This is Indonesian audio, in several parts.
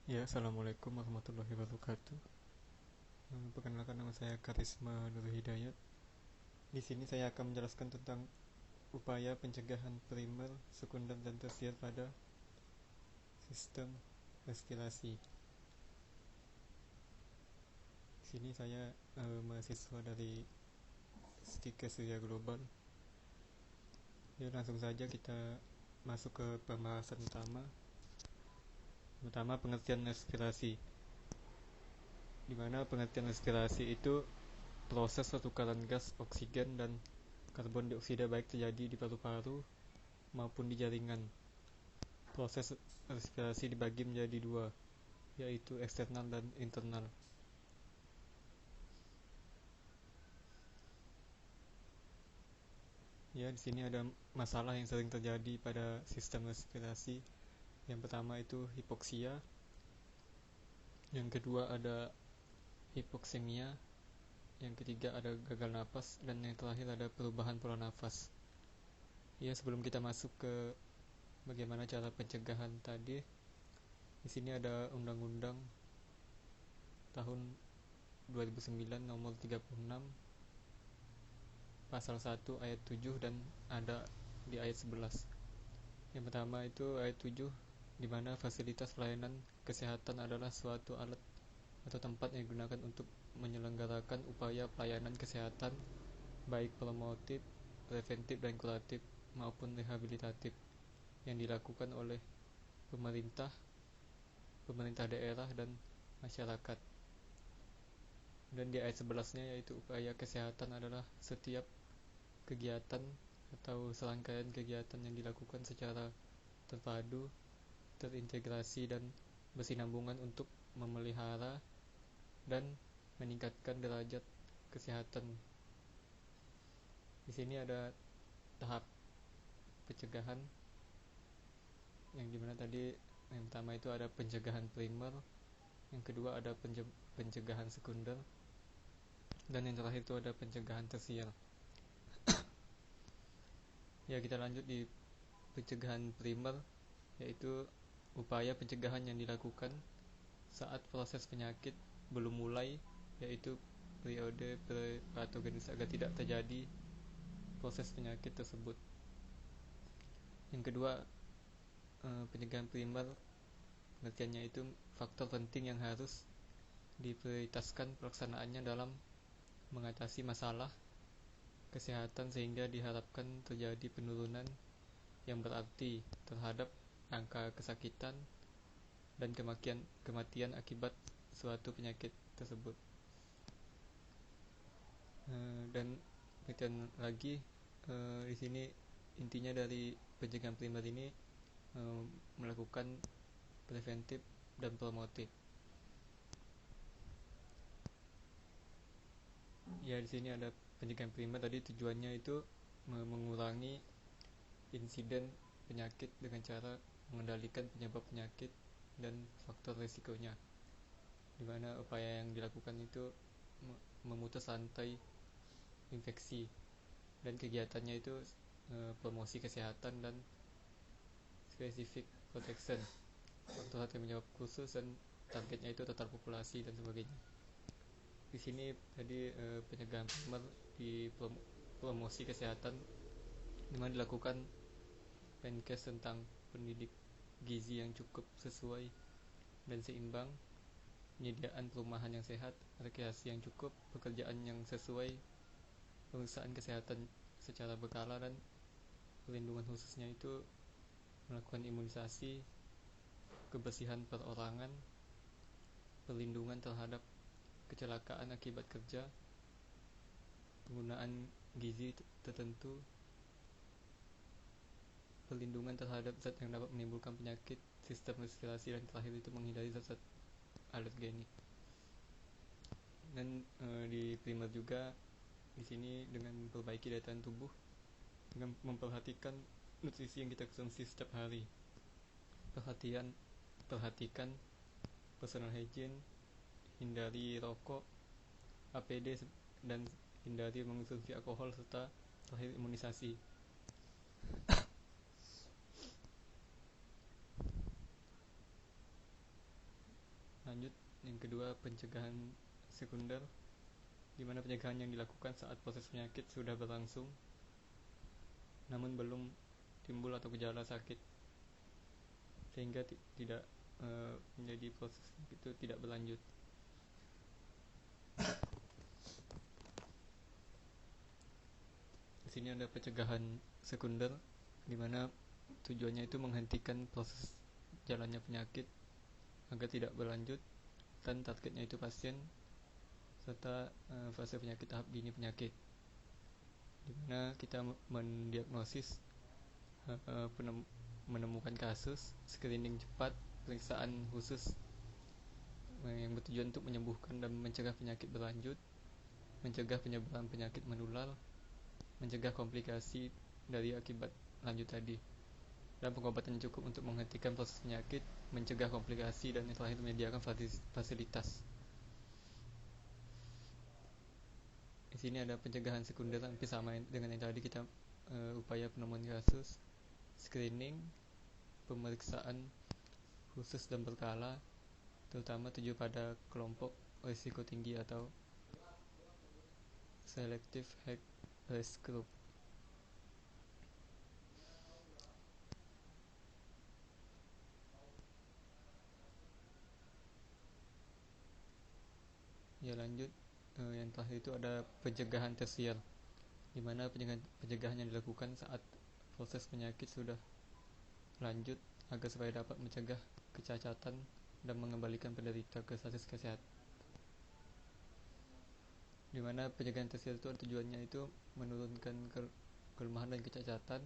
Ya, assalamualaikum warahmatullahi wabarakatuh. Perkenalkan, nama saya Karisma Nur Hidayat. Di sini saya akan menjelaskan tentang upaya pencegahan primer, sekunder, dan tersier pada sistem respirasi. Di sini saya mahasiswa dari Stika Surya Global. Ya, langsung saja kita masuk ke pembahasan utama. Pertama, pengertian respirasi. Di mana pengertian respirasi itu proses pertukaran gas oksigen dan karbon dioksida baik terjadi di paru-paru maupun di jaringan. Proses respirasi dibagi menjadi dua, yaitu eksternal dan internal. Ya, di sini ada masalah yang sering terjadi pada sistem respirasi. Yang pertama itu hipoksia, yang kedua ada hipoksemia, yang ketiga ada gagal napas, dan yang terakhir ada perubahan pola nafas. Ya, sebelum kita masuk ke bagaimana cara pencegahan tadi, di sini ada undang-undang tahun 2009 nomor 36 pasal 1 ayat 7 dan ada di ayat 11. Yang pertama itu ayat 7, di mana fasilitas pelayanan kesehatan adalah suatu alat atau tempat yang digunakan untuk menyelenggarakan upaya pelayanan kesehatan baik promotif, preventif dan kuratif maupun rehabilitatif yang dilakukan oleh pemerintah, pemerintah daerah dan masyarakat. Dan di ayat 11-nya yaitu upaya kesehatan adalah setiap kegiatan atau serangkaian kegiatan yang dilakukan secara terpadu, terintegrasi dan bersinambungan untuk memelihara dan meningkatkan derajat kesehatan. Di sini ada tahap pencegahan yang dimana tadi yang pertama itu ada pencegahan primer, yang kedua ada pencegahan sekunder, dan yang terakhir itu ada pencegahan tersier. Ya, kita lanjut di pencegahan primer, yaitu upaya pencegahan yang dilakukan saat proses penyakit belum mulai, yaitu periode patogenis agar tidak terjadi proses penyakit tersebut. Yang kedua, pencegahan primer pengertiannya itu faktor penting yang harus diprioritaskan pelaksanaannya dalam mengatasi masalah kesehatan sehingga diharapkan terjadi penurunan yang berarti terhadap angka kesakitan dan kematian akibat suatu penyakit tersebut. Dan pengertian lagi, di sini intinya dari pencegahan primer ini melakukan preventif dan promotif. Ya, di sini ada pencegahan primer tadi tujuannya itu mengurangi insiden penyakit dengan cara mengendalikan penyebab penyakit dan faktor risikonya, di mana upaya yang dilakukan itu memutus rantai infeksi, dan kegiatannya itu promosi kesehatan dan specific protection, faktor penyebab khusus, dan targetnya itu total populasi dan sebagainya. Di sini tadi pencegahan primer di promosi kesehatan dimana dilakukan penkes tentang pendidik gizi yang cukup sesuai dan seimbang, penyediaan perumahan yang sehat, rekreasi yang cukup, pekerjaan yang sesuai, pemeriksaan kesehatan secara berkala, dan perlindungan khususnya itu melakukan imunisasi, kebersihan perorangan, perlindungan terhadap kecelakaan akibat kerja, penggunaan gizi tertentu, perlindungan terhadap zat yang dapat menimbulkan penyakit sistem respirasi, dan terakhir itu menghindari zat-zat alergenik. Dan di primer juga di sini dengan memperbaiki daya tahan tubuh dengan memperhatikan nutrisi yang kita konsumsi setiap hari. Perhatikan personal hygiene, hindari rokok, APD, dan hindari mengonsumsi alkohol, serta terakhir imunisasi. Yang kedua, pencegahan sekunder, di mana pencegahan yang dilakukan saat proses penyakit sudah berlangsung namun belum timbul atau gejala sakit, sehingga tidak menjadi proses itu tidak berlanjut. Di sini ada pencegahan sekunder, di mana tujuannya itu menghentikan proses jalannya penyakit agar tidak berlanjut, dan targetnya itu pasien serta fase penyakit tahap dini penyakit, di mana kita mendiagnosis, menemukan kasus, screening cepat, pemeriksaan khusus yang bertujuan untuk menyembuhkan dan mencegah penyakit berlanjut, mencegah penyebaran penyakit menular, mencegah komplikasi dari akibat lanjut tadi, dan pengobatan yang cukup untuk menghentikan proses penyakit, mencegah komplikasi, dan yang terakhir menyediakan fasilitas. Di sini ada pencegahan sekunder, hampir sama dengan yang tadi. Kita upaya penemuan kasus, screening, pemeriksaan khusus dan berkala, terutama tuju pada kelompok risiko tinggi atau selective high risk group. Ya, lanjut. Yang terakhir itu ada pencegahan tersier, di mana pencegahan yang dilakukan saat proses penyakit sudah lanjut agar supaya dapat mencegah kecacatan dan mengembalikan penderita ke status kesehatan. Di mana pencegahan tersier itu tujuannya itu menurunkan kelemahan dan kecacatan,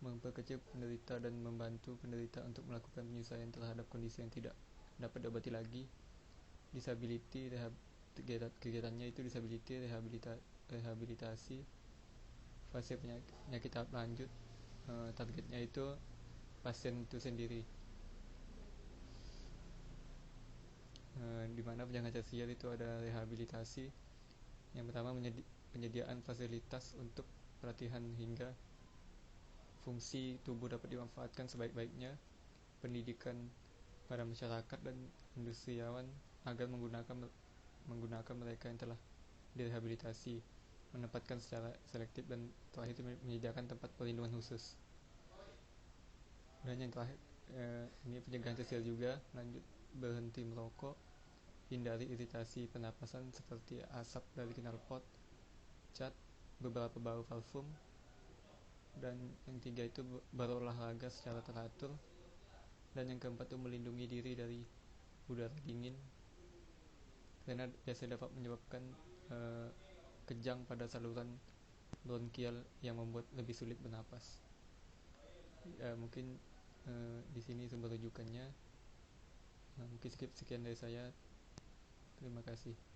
memperkecil penderita dan membantu penderita untuk melakukan penyesuaian terhadap kondisi yang tidak dapat diobati lagi. Disability, kegiatannya itu disability, rehabilitasi, fase penyakit tahap lanjut. Targetnya itu pasien itu sendiri. Di mana pencegahan tersier itu ada rehabilitasi. Yang pertama, penyediaan fasilitas untuk pelatihan hingga fungsi tubuh dapat dimanfaatkan sebaik-baiknya, pendidikan pada masyarakat dan industriawan agar menggunakan mereka yang telah direhabilitasi, menempatkan secara selektif, dan terakhir itu menyediakan tempat perlindungan khusus. Dan yang terakhir, ini pencegahan tersier juga, lanjut, berhenti merokok, hindari iritasi pernapasan seperti asap dari knalpot, cat, beberapa bau parfum. Dan yang tiga itu berolahraga secara teratur. Dan yang keempat itu melindungi diri dari udara dingin, karena biasanya dapat menyebabkan kejang pada saluran bronkial yang membuat lebih sulit bernapas. Mungkin di sini sumber rujukannya. Mungkin sekian dari saya. Terima kasih.